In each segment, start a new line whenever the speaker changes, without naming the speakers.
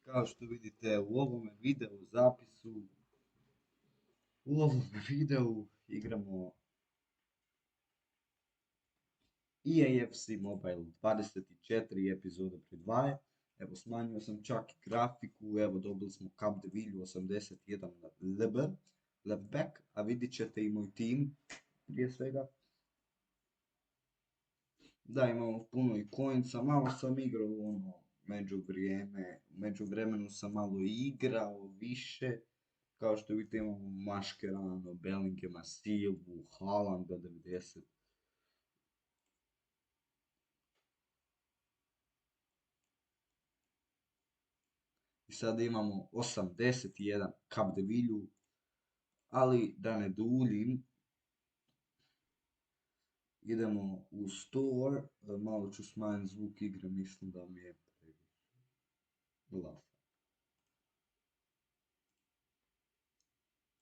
Kao što vidite u ovome videu zapisu, u ovome videu igramo EAFC Mobile 24 epizoda pri 2. Evo smanjio sam čak i grafiku, evo dobili smo Capdeville 81 Lebec, a vidit ćete i moj tim prije svega. Da, imamo puno i coinsa, malo sam igrao međuvremenu sam malo igrao više. Kao što vidite imamo Mascherano, Bellingema, Silvu, Haalanda 90. I sada imamo 81 Capdeville, ali da ne duljim, idemo u store, malo ću smanjiti zvuk igre, mislim da mi je previše glasan.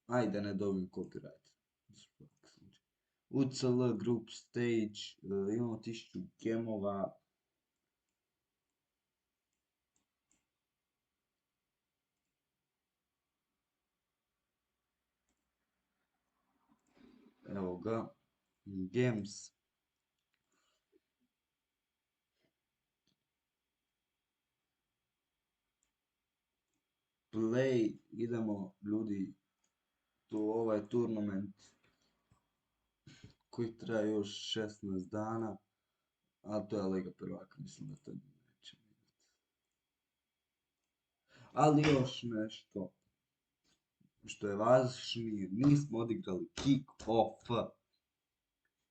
Ajde, ne dobijem copyright. UCL Group Stage, imamo 1000 gemova. Evo ga, Games. Play, idemo ljudi, to ovaj turnament koji traje još 16 dana, a to je Liga prvaka, mislim da to neće biti. Ali još nešto što je važnije, nismo odigrali kick-off.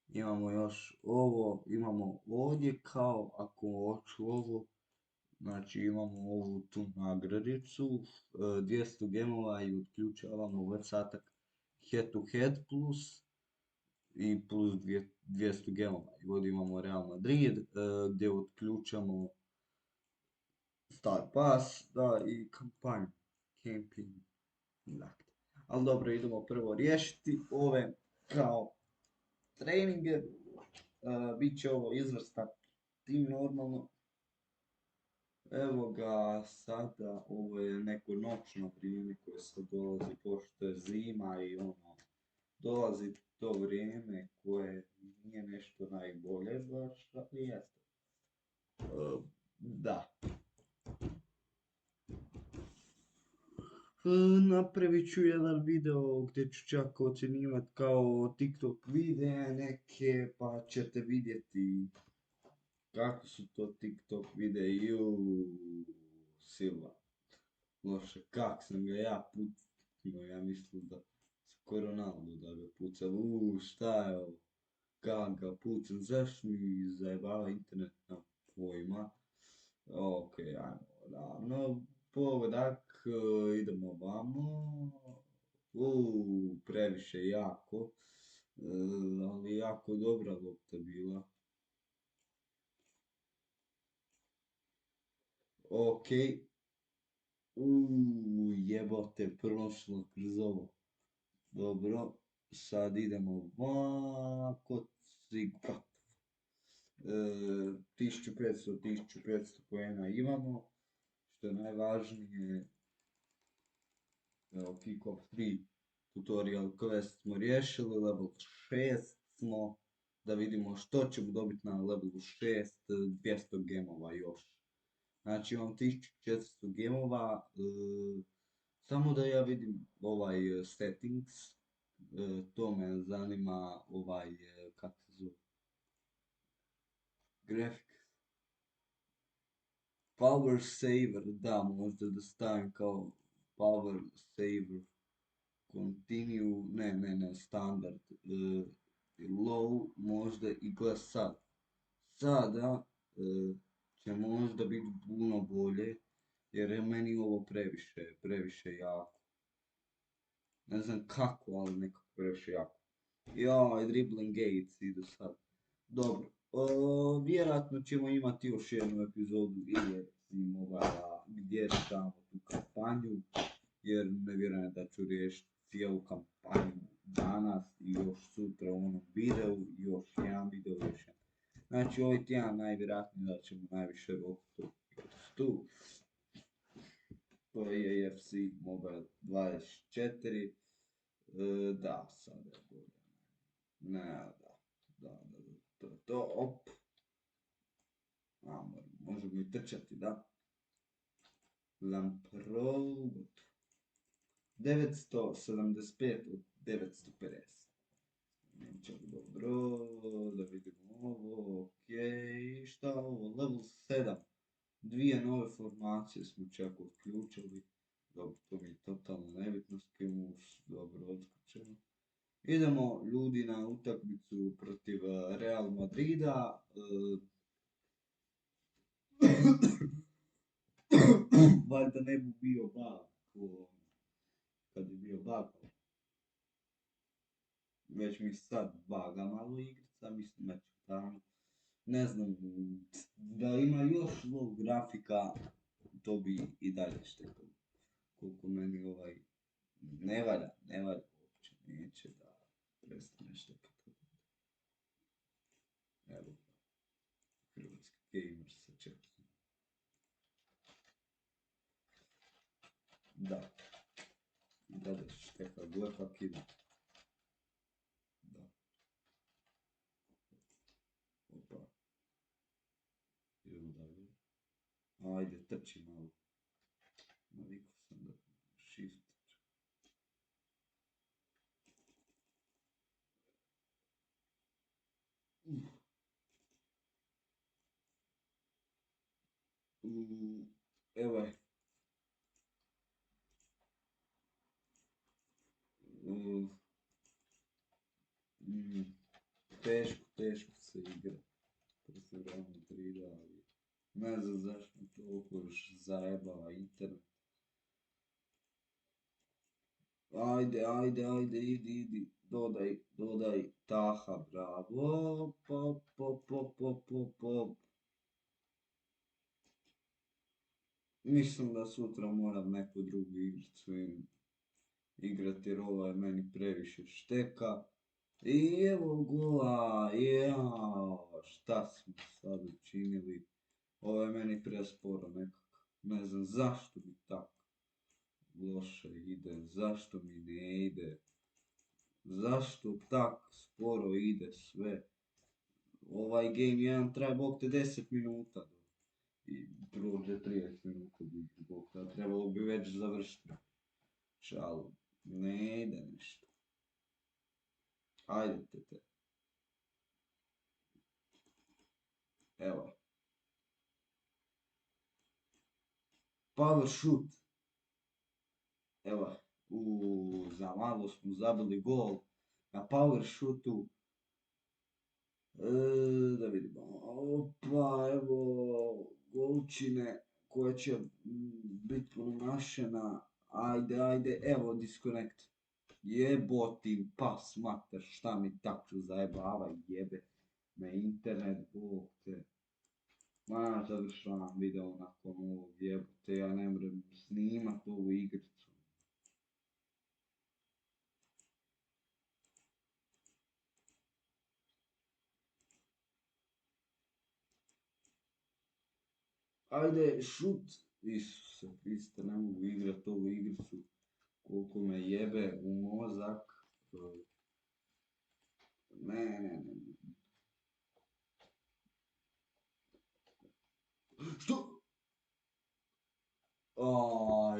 Imamo još ovo, imamo ovdje kao, ako hoću ovo, znači imamo ovu tu nagradicu, 200 gemova i otključavamo već satak head to head plus i plus 200 gemova. I ovdje imamo Real Madrid gdje otključamo Star Pass, da, i kampanju, camping, dakle. Ali dobro, idemo prvo riješiti ove kao treninge, bit će ovo izvrstan tim normalno. Evo ga sada, ovo je neko noćno vrijeme koje sad dolazi pošto je zima i dolazi to vrijeme koje nije nešto najbolje baš, ali jeste. Da. Napravit ću jedan video gdje ću čak ocjenjivati kao TikTok videa neke, pa ćete vidjeti kako su to TikTok videi. Silva. Loše, kak sam ga ja pucao, ja mislim da skoro Ronaldo da ga pucam, šta je ovo, kak ga pucam, zašto mi zajebava internet, na pojma. Ok, ajmo, ravno, pogodak, idemo vamo, previše jako, ali jako dobra lopta bila. Ok, jebote, prošlo kroz ovo. Dobro, sad idemo ovako, cigvat. 1500 poena imamo, što je najvažnije. Evo, kick-off 3 tutorial quest smo riješili, level 6 smo, da vidimo što ćemo dobiti na levelu 6, 200 gemova još. Znači imam 1400 gemova, samo da ja vidim ovaj settings, to me zanima, ovaj, kako se zove, graphics, power saver, da, možda da stavim kao power saver, continue, ne, standard, low, možda i glas sad. Sada će možda biti puno bolje, jer je meni ovo previše jako. Ne znam kako, ali nekako previše jako. Joj, dribbling gates idu sad. Dobro, vjerojatno ćemo imati još jednu epizodu gdje rješavamo tu kampanju, jer ne vjerujem da ću riješiti cijelu kampanju danas i još sutra u onom videu, još jedan video još jedan. Znači ovaj tjedan najvjerojatnije da ćemo najviše tu. To je AFC Mobile 24. Da, sada je bolje. Ne, to, op. Možemo i trčati, da. Lamprobot. 975 od 950. Čak dobro, da vidimo ovo, okej, šta ovo, level 7. Dvije nove formacije smo čak otključili. Dobro, to mi je totalno nebitno, skills, dobro, otključeno. Idemo ljudi na utakmicu protiv Real Madrida. Valjda ne bi bio bug kad je bio bug. Već mi sad baga malo igrica, mislim da ću tamo. Ne znam, da ima još low grafika, to bi i dalje štekalo. Koliko meni ne valja uopće, neće da prestane štekati. Evo, hrvatski gamer sa čepsom. Da, i dalje šteka, gle kak ide. Da. Opa. Idemo dalje. Ajde, trči malo. Navikao sam da shift. Evo je. Teško se igra. Protiv Real Madrida, ali ne znam zašto mi toliko još zajebava internet. Ajde, idi, dodaj, Taha, bravo, pop. Mislim da sutra moram neku drugu igricu igrati jer ovo je meni previše šteka. I evo gola, šta smo sad učinili, ovo je meni presporo nekako, ne znam zašto mi tako loše ide, zašto mi ne ide, zašto tako sporo ide sve, ovaj game 1 traje bog te 10 minuta i prođe 30 minuta, bog te, trebalo bi već završiti, šalu, ne ide nešto. Ajde te. Evo. Power shoot. Evo. Za malo smo zabili gol na power shootu. Da vidimo. Opa, evo golčine koja će biti promašena. Ajde, evo disconnect. Jebotin pas mater, šta mi tako zajebava, jebe me internet, bog te. Ma, završavam video nakon ovog, jebote, ja ne moram snimat ovu igricu. Ajde, šut! Isuse, Kriste, ne mogu igrat ovu igricu. Koliko me jebe u mozak. Ne. Što?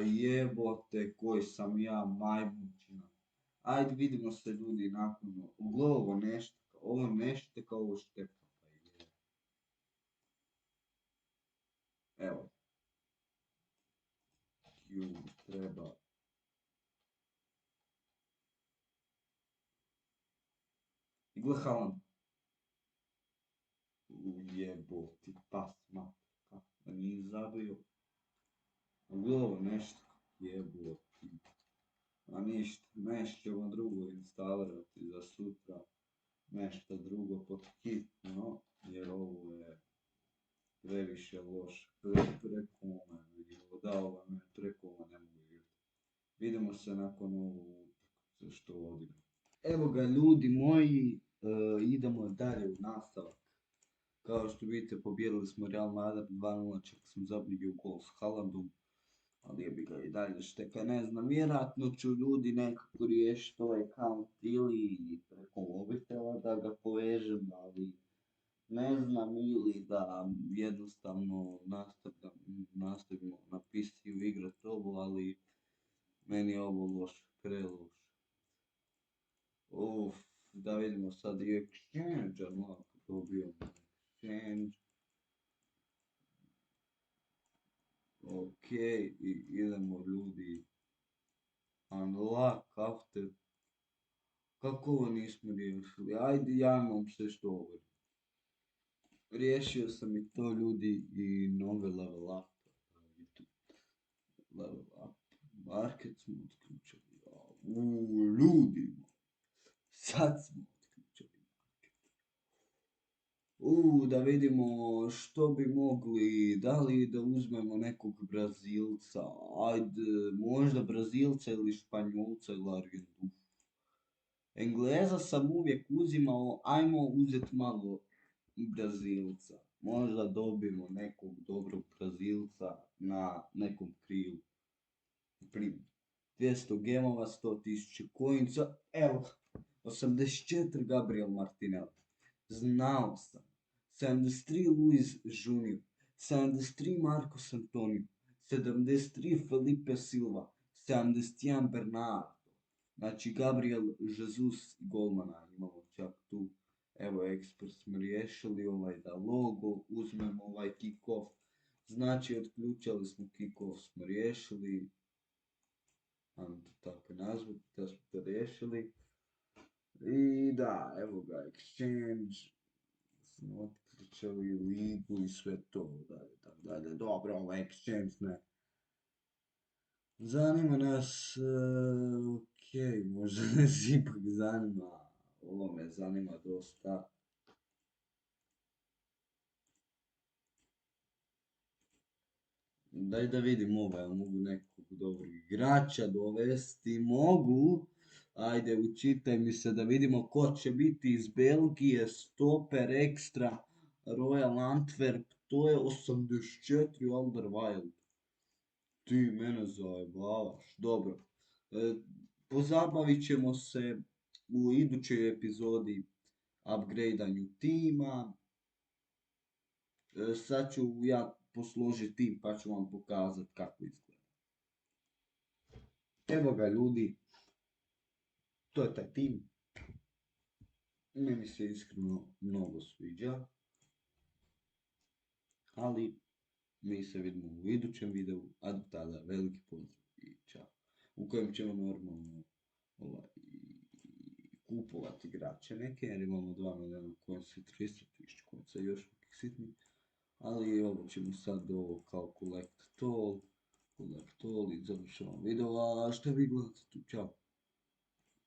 Jebote, koji sam ja majmunčina. Ajde, vidimo se ljudi nakon. Ovo nešto, ovo šteka. Evo. Treba. I gle Haaland. Jeboti, pas mater, kako da nije zabio. Gle ovo nešto, jeboti. A ništa, nešto ćemo drugo instalirati za sutra. Nešto drugo pod hitno, jer ovo je previše loše. Preko ne mogu igrati. Vidimo se nakon ovog što odigram. Evo ga ljudi moji, idemo dalje u nastavak. Kao što vidite, pobijedili smo Real Madrid 2-0, čak smo zabili gol s Haalandom. ali je bi ga i dalje šteka, ne znam, vjerojatno ću ljudi nekako riješiti ovaj account ili preko mobitela da ga povežem, ali ne znam, ili da jednostavno nastavimo na PC-u igrat ovo, ali meni je ovo loše, preloše. Uf, da vidimo sad i Exchange, lako dobijemo Exchange. Ok, i idemo ljudi. Unlock after. Kako ovo nismo riješili? Ajde, ja imam sve što ovo. Riješio sam i to ljudi i nove level up. Level up. Market smo otključili. Ljudi. Sad smo otključili. Da vidimo što bi mogli, da li da uzmemo nekog Brazilca, ajde, možda Brazilca ili Španjolca ili Argentu. Engleza sam uvijek uzimao, ajmo uzeti malo Brazilca. Možda dobijemo nekog dobrog Brazilca na nekom krilu. Primjer, 200 gemova, 100.000 coinca, evo, 84 Gabriel Martinelli. Znao sam. 73 Luis Junior, 73 Marcos Antonio, 73 Felipe Silva, 71 Bernardo. Znači Gabriel Jesus i golmana imamo čak tu. Evo ekspert smo riješili, ovaj da logo, uzmemo ovaj kick-off. Znači otključali smo kick-off, smo riješili. Ajmo to tako nazvati, da smo to riješili. I da, evo ga, exchange. Smo otključali ligu i sve to, dalje. Dobro, ovaj exchange ne. Zanima nas, ok, možda nas ipak zanima, ovo me zanima dosta. Daj da vidim ovaj, mogu nekog dobrog igrača dovesti, mogu. Ajde, učitaj mi se da vidimo ko će biti iz Belgije, stoper ekstra, Royal Antwerp, to je 84 Alderweireld. Ti mene zajebavaš, dobro. Pozabavit ćemo se u idućoj epizodi upgradanju tima. Sad ću ja posložiti tim pa ću vam pokazati kako izgleda. Evo ga ljudi, to je taj tim. Meni se iskreno mnogo sviđa. Ali mi se vidimo u idućem videu, a do tada veliki pozdrav i čao. U kojem ćemo normalno kupovati igrače neke, jer imamo 2 milijuna konca i 300.000 konca, još nekih sitnih. Ali ovo ćemo sad ovo kao collect all i završavam video, a što vi gledate tu, čao.